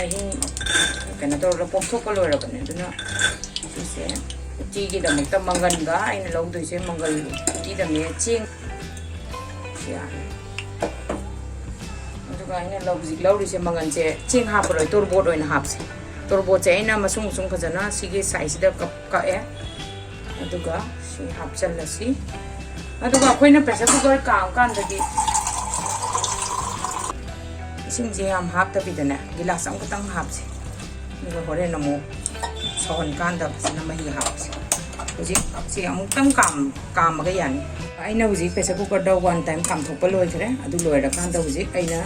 ꯑꯍꯤꯡ ꯀꯩꯅꯣ ꯇꯧꯔꯒ ꯄꯣꯝꯊꯣꯛꯄ ꯂꯣꯏꯔꯕꯅꯦ ꯑꯗꯨꯅ ꯁꯤꯁꯦ ꯎꯇꯤꯒꯤꯗꯃꯛꯇ ꯃꯪꯒꯟꯒ ꯑꯩꯅ ꯂꯧꯗꯣꯏꯁꯦ ꯃꯪꯒꯜ ꯎꯇꯤꯗꯅꯦ ꯆꯦꯡ ꯌꯥꯔꯦ ꯑꯗꯨꯒ ꯑꯩꯅ ꯍꯧꯖꯤꯛ ꯂꯧꯔꯤꯁꯦ ꯃꯪꯒꯟꯁꯦ ꯆꯦꯡ ꯍꯥꯞꯄꯔꯣꯏ ꯇꯣꯔꯕꯣꯠ ꯑꯣꯏꯅ ꯍꯥꯞꯁꯦ ꯇꯣꯔꯕꯣꯠꯁꯦ ꯑꯩꯅ ꯃꯁꯨꯡ ꯃꯁꯨꯡ ꯐꯖꯅ ꯁꯤꯒꯤ ꯁꯥꯏꯖꯁꯤꯗ ꯀꯛꯑꯦ ꯑꯗꯨꯒ ꯁꯤ ꯍꯥꯞꯆꯜꯂꯁꯤ ꯑꯗꯨꯒ ꯑꯩꯈꯣꯏꯅ ꯄ꯭ꯔꯦꯁꯔ ꯀꯨꯀꯔ ꯀꯥꯝꯀꯥꯟꯗꯗꯤ 이sim지 ꯌꯥꯝ ꯍꯥꯞꯇꯕꯤꯗꯅꯦ ꯒꯤꯂꯥꯁ ꯑꯃꯈꯛꯇꯪ ꯍꯥꯞꯁꯦ ꯑꯗꯨꯒ ꯍꯣꯔꯦꯟ ꯑꯃꯨꯛ ꯁꯧꯍꯟꯀꯥꯟꯗ ꯐꯖꯅ ꯃꯍꯤ ꯍꯥꯞꯁꯦ ꯍꯧꯖꯤꯛ ꯁꯤ ꯑꯃꯨꯛꯇꯪ ꯀꯥꯝꯃꯒ ꯌꯥꯅꯤ ꯑꯩꯅ ꯍꯧꯖꯤꯛ ꯄ꯭ꯔꯦꯁꯔ ꯀꯨꯀꯔꯗ 1 time ꯀꯥꯝꯊꯣꯛꯄ ꯂꯣꯏꯈ꯭ꯔꯦ ꯑꯗꯨ ꯂꯣꯏꯔꯀꯥꯟꯗ ꯍꯧꯖꯤꯛ ꯑꯩꯅ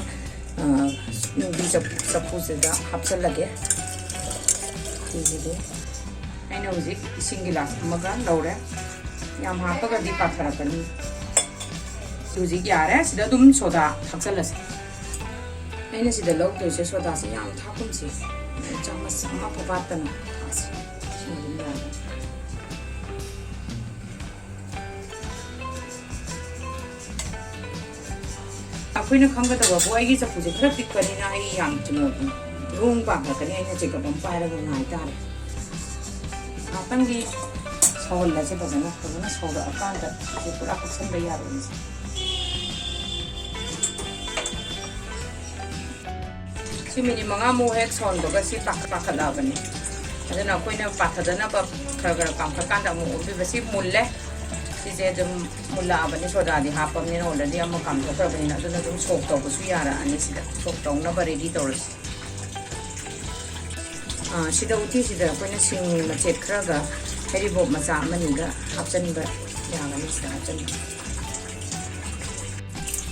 ꯅꯨꯡꯕꯤ ꯆꯐꯨꯁꯤꯗ ꯍꯥꯞꯆꯜꯂꯒꯦ ꯁꯤꯁꯤꯗꯤ ꯑꯩꯅ ꯍꯧꯖꯤꯛ ꯏꯁꯤꯡ ꯒꯤꯂꯥꯁ ꯑꯃꯒ ꯂꯧꯔꯦ ꯌꯥꯝ ꯍꯥꯞꯄꯒꯗꯤ ꯄꯥꯊꯔꯛꯀꯅꯤ ꯍꯧꯖꯤꯛ ꯌꯥꯔꯦ ꯁꯤꯗ ꯑꯗꯨꯝ ꯁꯣꯗꯥ ꯊꯥꯛꯆꯜꯂꯁꯦ ꯑꯩꯅ ꯁꯤꯗ ꯂꯧꯗꯣꯏꯁꯦ ꯁꯣꯗꯥꯁꯦ ꯌꯥꯝ ꯊꯥꯛꯀꯨꯝꯁꯤ ꯆꯥꯃꯁ ꯑꯃ ꯐꯥꯠꯇꯅ ꯊꯥꯛꯁꯤ ꯁꯤꯅ ꯑꯗꯨꯝ ꯌꯥꯔꯦ ꯑꯩꯈꯣꯏꯅ ꯈꯪꯒꯗꯕꯕꯨ ꯑꯩꯒꯤ ꯆꯐꯨꯁꯦ ꯈꯔ ꯄꯤꯛꯄꯅꯤꯅ ꯑꯩ ꯌꯥꯝ ꯊꯨꯅ ꯔꯣꯡ ꯄꯥꯝꯂꯛꯀꯅꯤ ꯑꯩꯅ ꯆꯦꯀꯞ ꯑꯃ ꯄꯥꯏꯔꯒ ꯉꯥꯏ ꯇꯥꯔꯦ ꯉꯥꯛꯇꯪꯗꯤ ꯁꯧꯍꯜꯂꯁꯦ ꯐꯖꯅ ꯁꯧꯔꯛꯑꯀꯥꯟꯗ ꯁꯤꯁꯦ ꯄꯨꯔꯥ ꯀꯨꯞꯁꯟꯕ ꯌꯥꯔꯣꯏꯅꯦ ꯁꯤ ꯃꯤꯅꯤꯠ 5ꯃꯨꯛ ꯍꯦꯛ ꯁꯧꯍꯟꯕꯒ ꯁꯤ ꯄꯥꯈꯠꯂꯛꯑꯕꯅꯤ ꯑꯗꯨꯅ ꯑꯩꯈꯣꯏꯅ ꯄꯥꯊꯗꯅꯕ ꯈꯔ ꯀꯥꯝꯈꯠꯀꯥꯟꯗ ꯑꯃꯨꯛ ꯑꯣꯠꯄꯤꯕ ꯁꯤ ꯃꯨꯜꯂꯦ ꯁꯤꯁꯦ ꯑꯗꯨꯝ ꯃꯨꯜꯂꯛꯑꯕꯅꯤ ꯁꯣꯗꯥꯗꯤ ꯍꯥꯞꯄꯕꯅꯤꯅ ꯑꯣꯜꯔꯦꯗꯤ ꯑꯃ ꯀꯥꯝꯊꯣꯛꯈ꯭ꯔꯕꯅꯤꯅ ꯑꯗꯨꯅ ꯑꯗꯨꯝ ꯁꯣꯛ ꯇꯧꯕꯁꯨ ꯌꯥꯔꯛꯑꯅꯤ ꯁꯤꯗ ꯁꯣꯛ ꯇꯧꯅꯕ ꯔꯦꯗꯤ ꯇꯧꯔꯁꯤ ꯁꯤꯗ ꯎꯇꯤꯁꯤꯗ ꯑꯩꯈꯣꯏꯅ ꯁꯤꯡ ꯃꯆꯦꯠ ꯈꯔꯒ ꯍꯩꯔꯤꯕꯣꯞ ꯃꯆꯥ ꯑꯃꯅꯤꯒ ꯍꯥꯞꯆꯤꯟꯕ ꯌꯥꯒꯅꯤ ꯁꯤꯗ ꯍꯥꯞꯆꯤꯟꯕ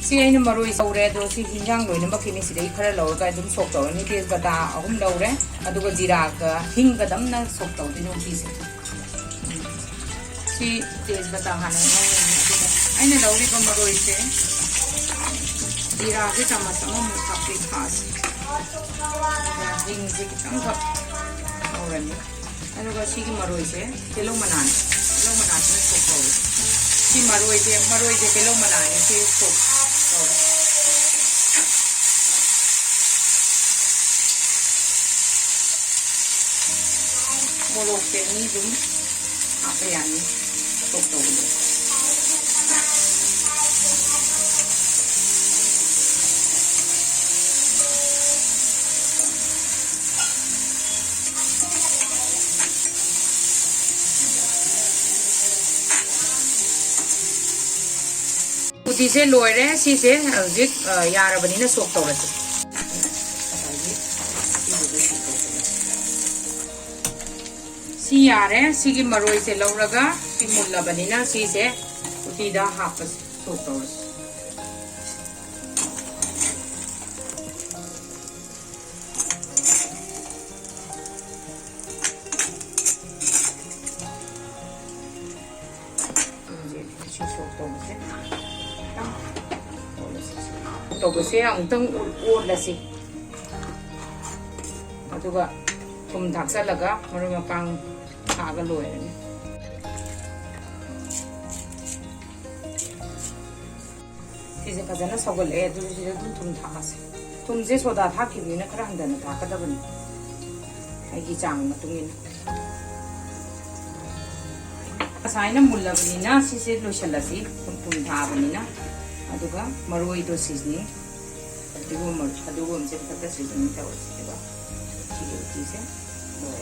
ꯁꯤ ꯑꯩꯅ ꯃꯔꯣꯏ ꯇꯧꯔꯦ ꯑꯗꯣ ꯁꯤ ꯍꯤꯟꯖꯥꯡ ꯂꯣꯏꯅꯃꯛꯀꯤꯅꯤ ꯁꯤꯗꯩ ꯈꯔ ꯂꯧꯔꯒ ꯑꯗꯨꯝ ꯁꯣꯛ ꯇꯧꯔꯅꯤ ꯇꯦꯖꯄꯇꯥ 3 ꯂꯧꯔꯦ ꯑꯗꯨꯒ ꯖꯤꯔꯥꯒ ꯍꯤꯡꯒꯗꯝꯅ ꯁꯣꯛ ꯇꯧꯗꯣꯏꯅꯤ ꯎꯇꯤꯁꯦ ꯁꯤ ꯇꯦꯖꯄꯇꯥ ꯍꯥꯟꯅ ꯉꯧꯔꯅꯤ ꯑꯗꯨꯒ ꯑꯩꯅ ꯂꯧꯔꯤꯕ ꯃꯔꯣꯏꯁꯦ ꯖꯤꯔꯥꯁꯦ ꯆꯥꯃꯁ ꯑꯃꯃꯨꯛ ꯊꯥꯛꯁꯤ ꯍꯤꯡꯁꯦ ꯈꯤꯇꯪꯈꯛ ꯉꯧꯔꯅꯤ ꯑꯗꯨꯒ ꯁꯤꯒꯤ ꯃꯔꯣꯏꯁꯦ ꯇꯤꯜꯍꯧ ꯃꯅꯥꯅꯤ ꯇꯤꯜꯍꯧ ꯃꯅꯥꯁꯤꯅ ꯁꯣꯛ ꯇꯧꯔꯦ ꯁꯤ ꯃꯔꯣꯏꯁꯦ ꯇꯤꯜꯍꯧ ꯃꯅꯥꯅꯤ ꯁꯤ ꯁꯣꯛ ꯇꯧꯔꯦ ꯃꯣꯔꯣꯛꯁꯦ ꯑꯅꯤ ꯑꯗꯨꯝ ꯍꯥꯞꯄ ꯌꯥꯅꯤ ꯁꯣꯛ ꯇꯧꯕꯗꯣ 우티세 로이레 시세 hꯧꯖꯤꯛ 야라ꯕꯅꯤꯅ ꯁꯣꯛ ꯇꯧꯔꯁꯤ ꯁꯤ ꯌꯥꯔꯦ ꯁꯤꯒꯤ ꯃꯔꯣꯏꯁꯦ ꯂꯧꯔꯒ ꯁꯤ ꯃꯨꯜꯂꯕꯅꯤꯅ ꯁꯤꯁꯦ 우티ꯗ ꯍꯥꯞꯄꯁꯤ ꯁꯣꯛ ꯇꯧꯔꯁꯤ तौबसे अमुतंग ओटलसी अदुगा थुम धाक्सलगा मरु मपांग थागा लोयरनी सिजे फजना सगले अदुगा सिजे थुम थासे थुमजे सोदा थाखिबिना खरा हंदना थाकदबनी आइगी चांग मतुंगिन असाइना मुल्लबनीना सिसे लोशलसी थुम थाबनीना अदुगा मरोइदो सीजनी अदुगा मसे फक्त सीजनिंग तवसिबा सिगे उतीसे लोय